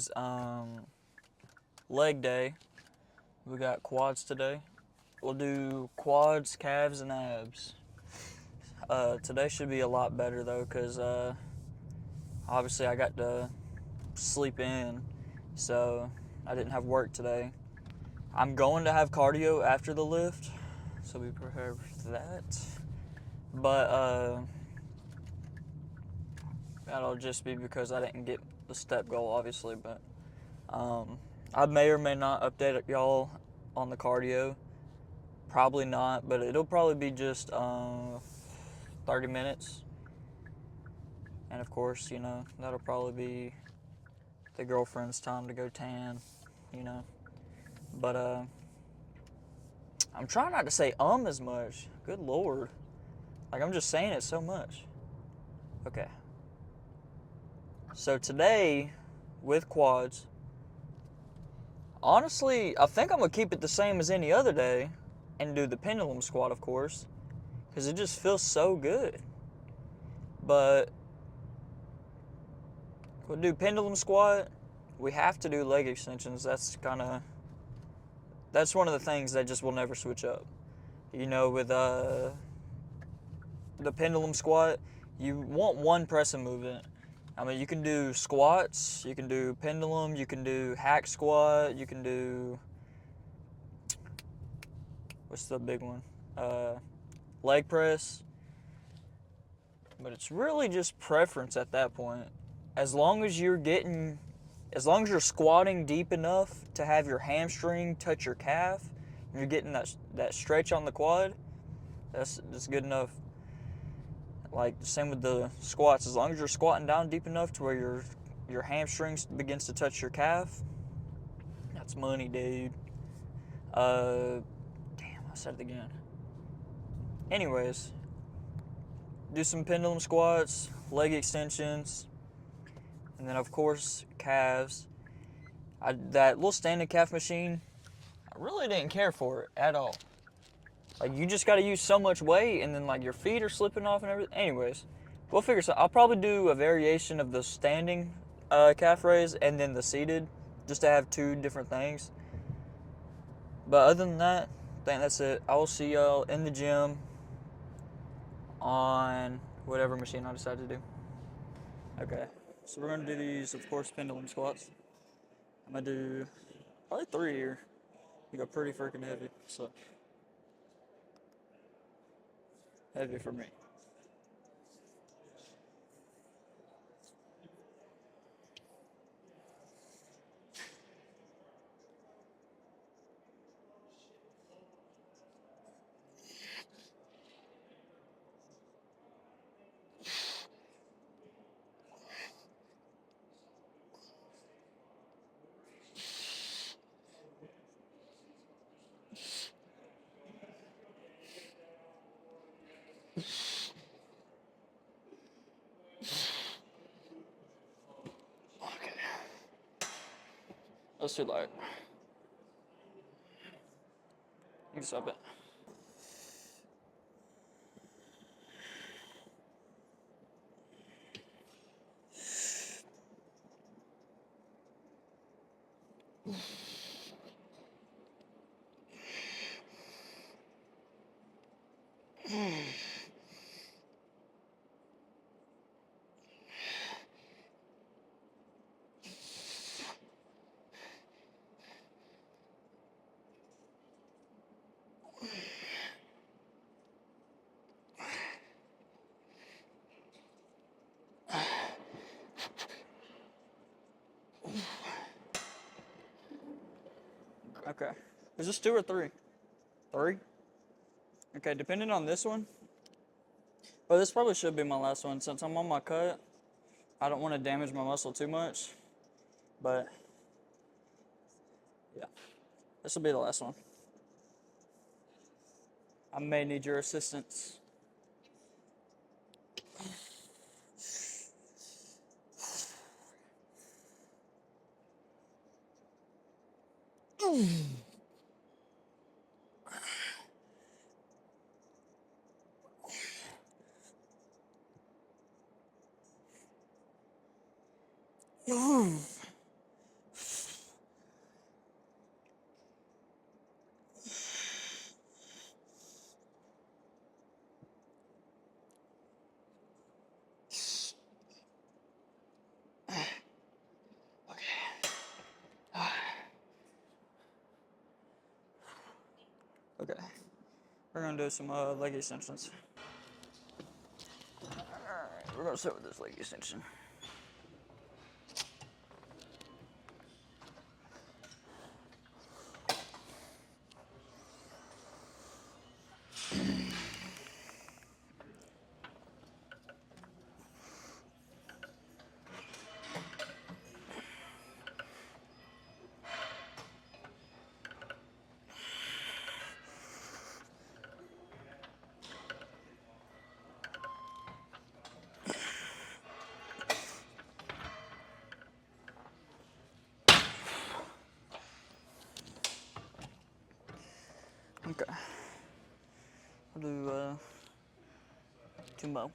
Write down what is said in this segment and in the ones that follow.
is leg day. We got quads today. We'll do quads, calves, and abs. Today should be a lot better though, because obviously I got to sleep in, so I didn't have work today. I'm going to have cardio after the lift, so be prepared for that. But that'll just be because I didn't get the step goal, obviously. But I may or may not update y'all on the cardio. Probably not, but it'll probably be just 30 minutes. And of course, that'll probably be the girlfriend's time to go tan, you know. But I'm trying not to say as much. Good Lord. Like, I'm just saying it so much. Okay. So today, with quads, honestly, I think I'm going to keep it the same as any other day and do the pendulum squat, of course, because it just feels so good. But we'll do pendulum squat. We have to do leg extensions. That's one of the things that just will never switch up. With the pendulum squat, you want one pressing movement. I mean, you can do squats, you can do pendulum, you can do hack squat, you can do, what's the big one? Leg press. But it's really just preference at that point. As long as you're squatting deep enough to have your hamstring touch your calf, and you're getting that stretch on the quad, that's good enough. Like, same with the squats. As long as you're squatting down deep enough to where your hamstring begins to touch your calf, that's money, dude. Damn, I said it again. Anyways, do some pendulum squats, leg extensions, and then of course calves. That little standing calf machine, I really didn't care for it at all. Like, you just got to use so much weight, and then like your feet are slipping off and everything. Anyways, we'll figure something. I'll probably do a variation of the standing calf raise and then the seated, just to have two different things. But other than that, I think that's it. I will see y'all in the gym on whatever machine I decide to do. Okay, so we're gonna do these, of course, pendulum squats. I'm gonna do probably 3 here. They go pretty freaking heavy, so heavy for me. Okay, that's too light. You can stop it. Okay. Is this 2 or 3? 3? Okay, depending on this one. Well, this probably should be my last one since I'm on my cut. I don't want to damage my muscle too much. But, yeah. This will be the last one. I may need your assistance. Okay, we're gonna do some leg extensions. Alright, we're gonna start with this leg extension. Okay, I'll do 2 more.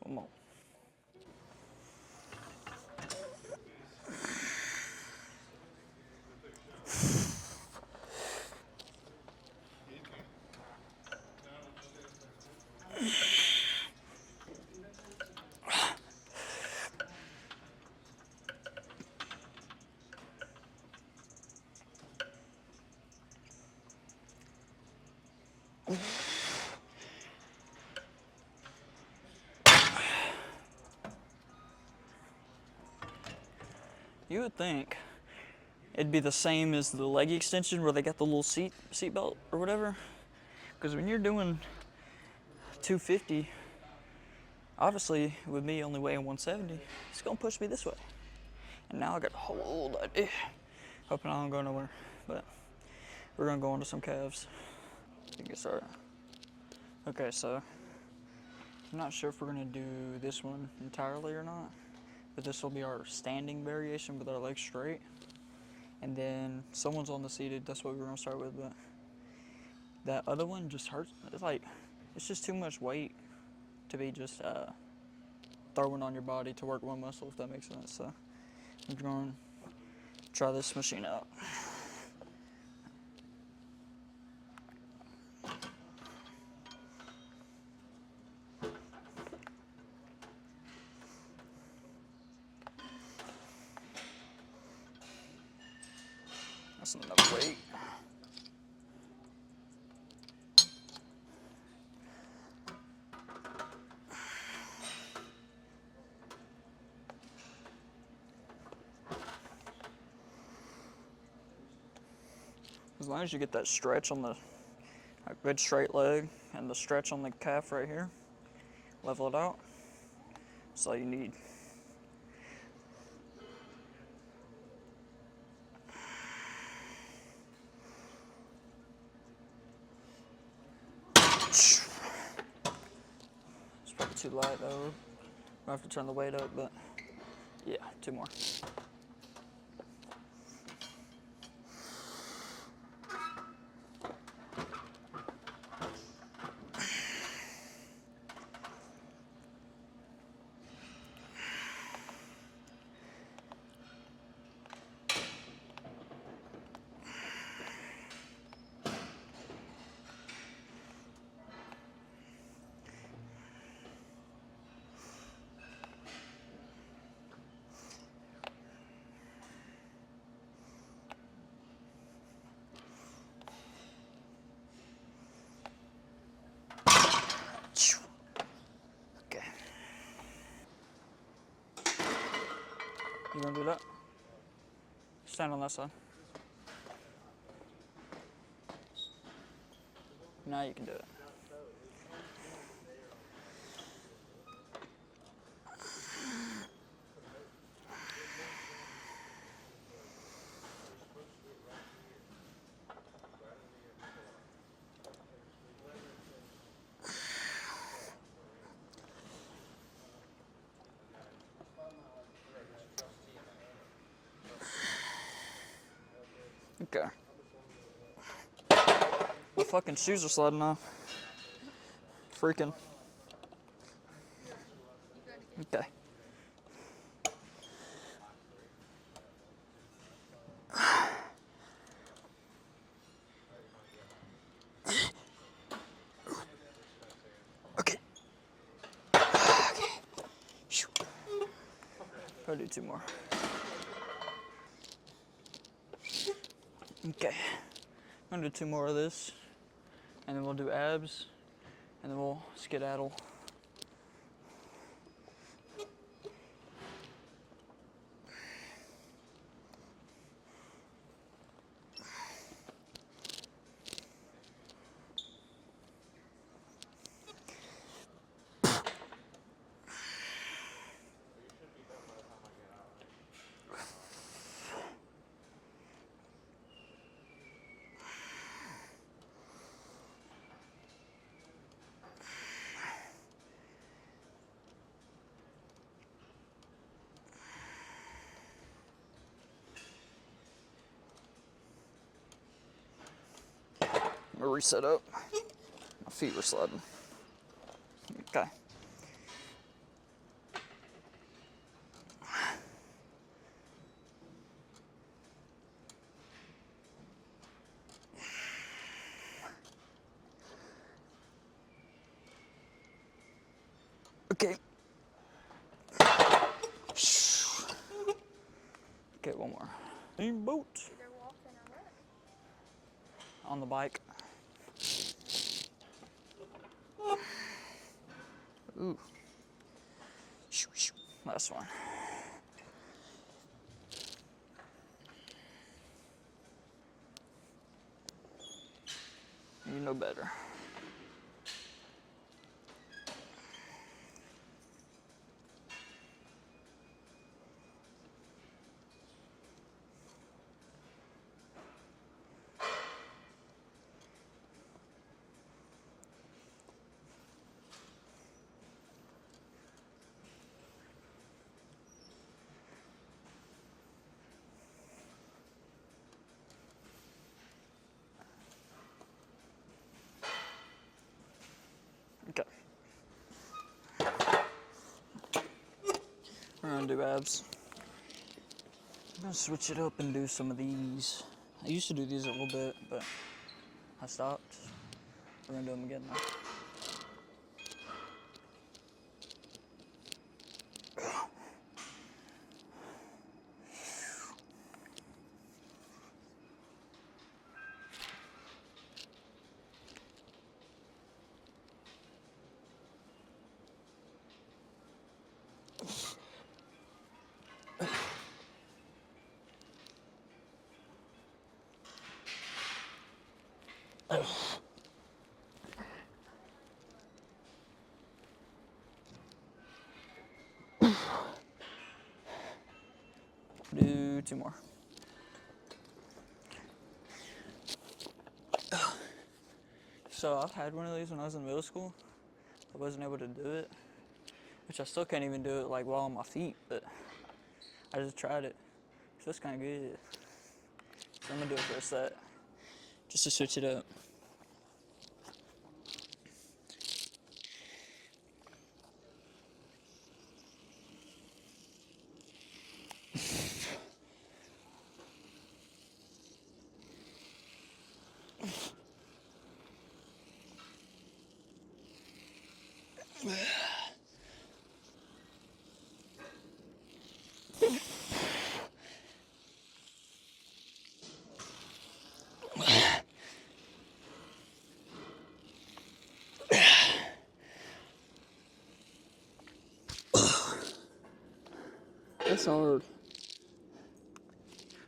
One more. You would think it'd be the same as the leg extension where they got the little seat belt or whatever. Because when you're doing 250, obviously with me only weighing 170, it's gonna push me this way. And now I got to hold that. Hoping I don't go nowhere. But we're gonna go on to some calves. You get started. Okay, so I'm not sure if we're gonna do this one entirely or not. But this will be our standing variation with our legs straight. And then someone's on the seated, that's what we're gonna start with, but that other one just hurts. It's like, it's just too much weight to be just throwing on your body to work one muscle, if that makes sense. So I'm going to try this machine out. That's enough weight. As long as you get that stretch on the good straight leg and the stretch on the calf right here, level it out. That's all you need. It's probably too light though. I have to turn the weight up, but yeah, 2 more. Okay. You gonna do that? Stand on that side. Now you can do it. Okay. My fucking shoes are sliding off. Freaking. Okay. Okay. Okay. I'll do 2 more. Okay. I'm gonna do 2 more of this, and then we'll do abs, and then we'll skedaddle. I'm gonna reset up. My feet were sliding. Okay. Okay. Okay, 1 more. Steamboat. They're walking or what? On the bike. Ooh. Last one. You know better. Okay. We're gonna do abs. I'm gonna switch it up and do some of these. I used to do these a little bit, but I stopped. We're gonna do them again now. Do 2 more. So I've had one of these when I was in middle school. I wasn't able to do it, which I still can't even do it like while on my feet, but I just tried it. So it's kind of good. So I'm gonna do it for a set, just to switch it up. That's hard.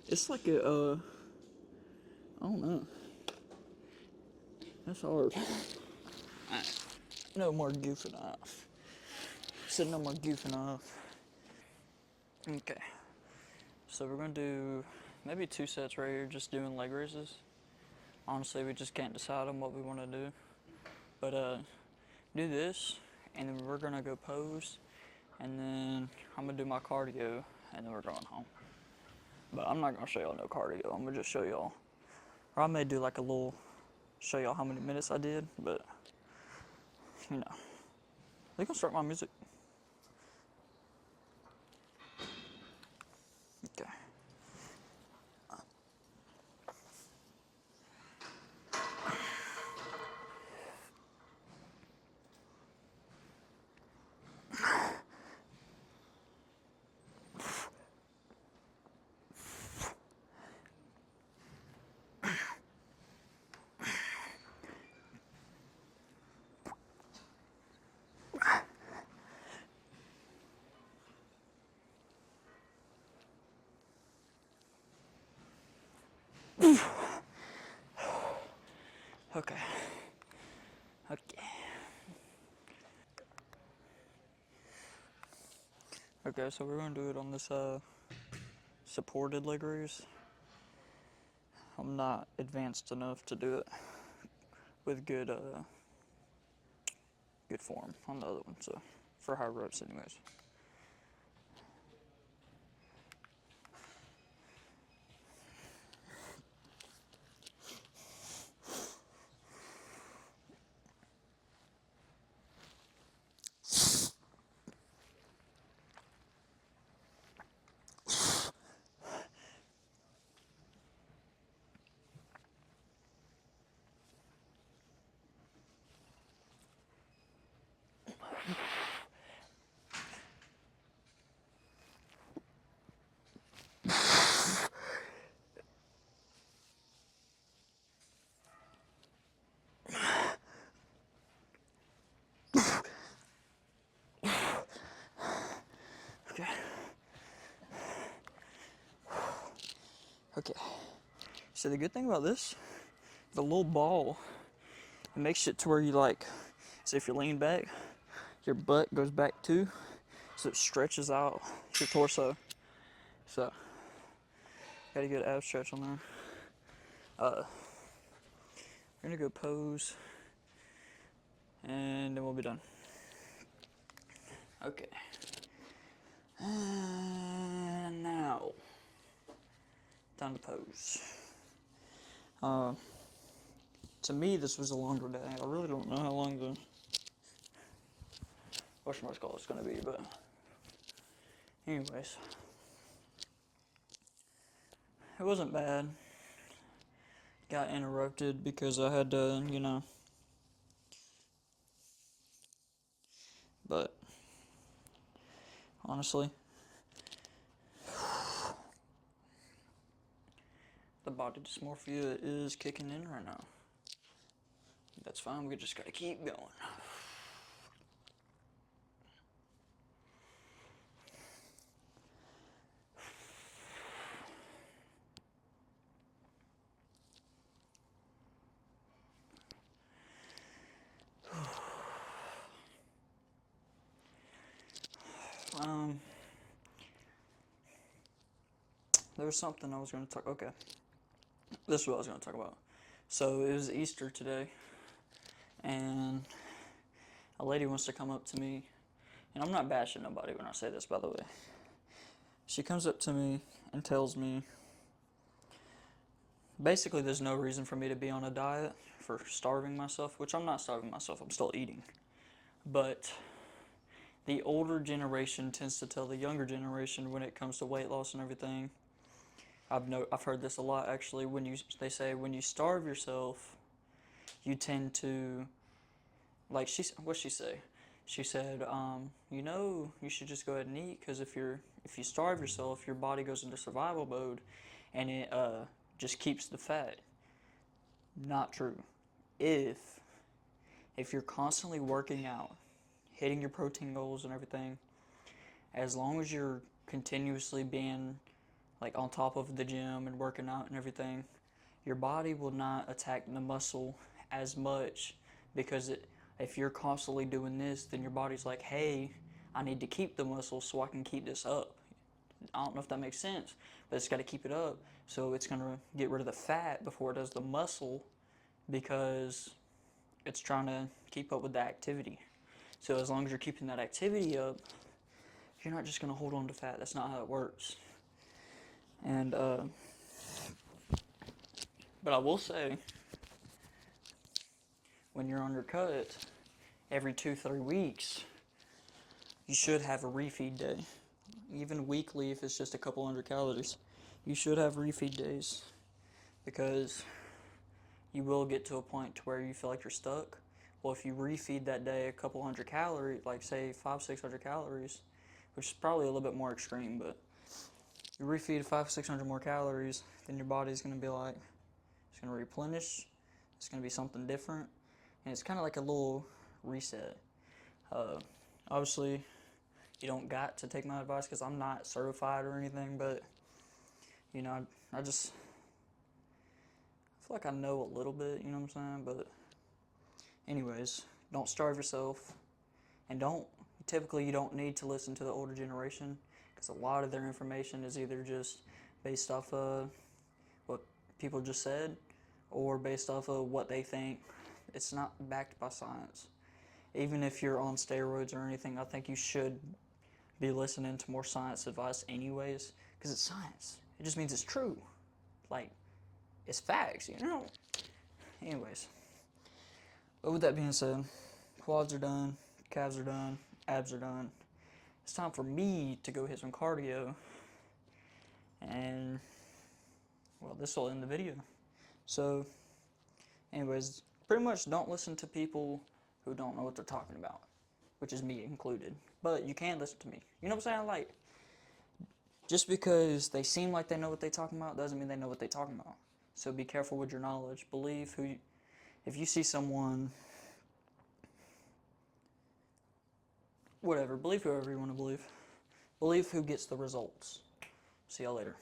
It's like a, I don't know. That's hard. No more goofing off. Said no more goofing off. Okay. So we're gonna do maybe 2 sets right here, just doing leg raises. Honestly, we just can't decide on what we want to do. But do this, and then we're gonna go pose, and then I'm gonna do my cardio, and then we're going home. But I'm not gonna show y'all no cardio. I'm gonna just show y'all Or I may do like a little, show y'all how many minutes I did, but, you know. They can start my music. Okay. Okay. Okay. Okay, so we're gonna do it on this supported leg raise. I'm not advanced enough to do it with good form on the other one, so for high reps anyways. Okay. Okay. So the good thing about this, the little ball, it makes it to where you like, so if you lean back, your butt goes back too, so it stretches out your torso. So, got a good ab stretch on there. We're gonna go pose, and then we'll be done. Okay. And now, time to pose. To me, this was a longer day. I really don't know how long the whatchamacallit is gonna be, but anyways, it wasn't bad. Got interrupted because I had to, you know, but honestly, the body dysmorphia is kicking in right now. That's fine, we just gotta keep going. There was something I was gonna talk, okay. This is what I was gonna talk about. So it was Easter today, and a lady wants to come up to me, and I'm not bashing nobody when I say this, by the way. She comes up to me and tells me, basically there's no reason for me to be on a diet for starving myself, which I'm not starving myself, I'm still eating. But the older generation tends to tell the younger generation when it comes to weight loss and everything. I've heard this a lot actually. They say when you starve yourself, you tend to, like what'd she say? She said, you should just go ahead and eat, because if you starve yourself, your body goes into survival mode, and it just keeps the fat. Not true. If you're constantly working out, hitting your protein goals and everything, as long as you're continuously being like on top of the gym and working out and everything, your body will not attack the muscle as much, because if you're constantly doing this, then your body's like, hey, I need to keep the muscle so I can keep this up. I don't know if that makes sense, but it's got to keep it up. So it's going to get rid of the fat before it does the muscle, because it's trying to keep up with the activity. So as long as you're keeping that activity up, you're not just going to hold on to fat. That's not how it works. And But I will say, when you're on your cut, every 2-3 weeks, you should have a refeed day. Even weekly, if it's just a couple hundred calories, you should have refeed days, because you will get to a point to where you feel like you're stuck. Well, if you refeed that day a couple hundred calories, like say 500-600 calories, which is probably a little bit more extreme, but you refeed 500-600 more calories, then your body's going to be like, it's going to replenish, it's going to be something different, and it's kind of like a little reset. Obviously, you don't got to take my advice because I'm not certified or anything, but you know, I just feel like I know a little bit, you know what I'm saying? But anyways, don't starve yourself, and typically you don't need to listen to the older generation, because a lot of their information is either just based off of what people just said, or based off of what they think. It's not backed by science. Even if you're on steroids or anything, I think you should be listening to more science advice anyways, because it's science. It just means it's true. Like, it's facts, you know? Anyways. But with that being said, quads are done, calves are done, abs are done. It's time for me to go hit some cardio. And, well, this will end the video. So, anyways, pretty much don't listen to people who don't know what they're talking about, which is me included. But you can listen to me. You know what I'm saying? Like, just because they seem like they know what they're talking about doesn't mean they know what they're talking about. So be careful with your knowledge. If you see someone, whatever, believe whoever you want to believe. Believe who gets the results. See y'all later.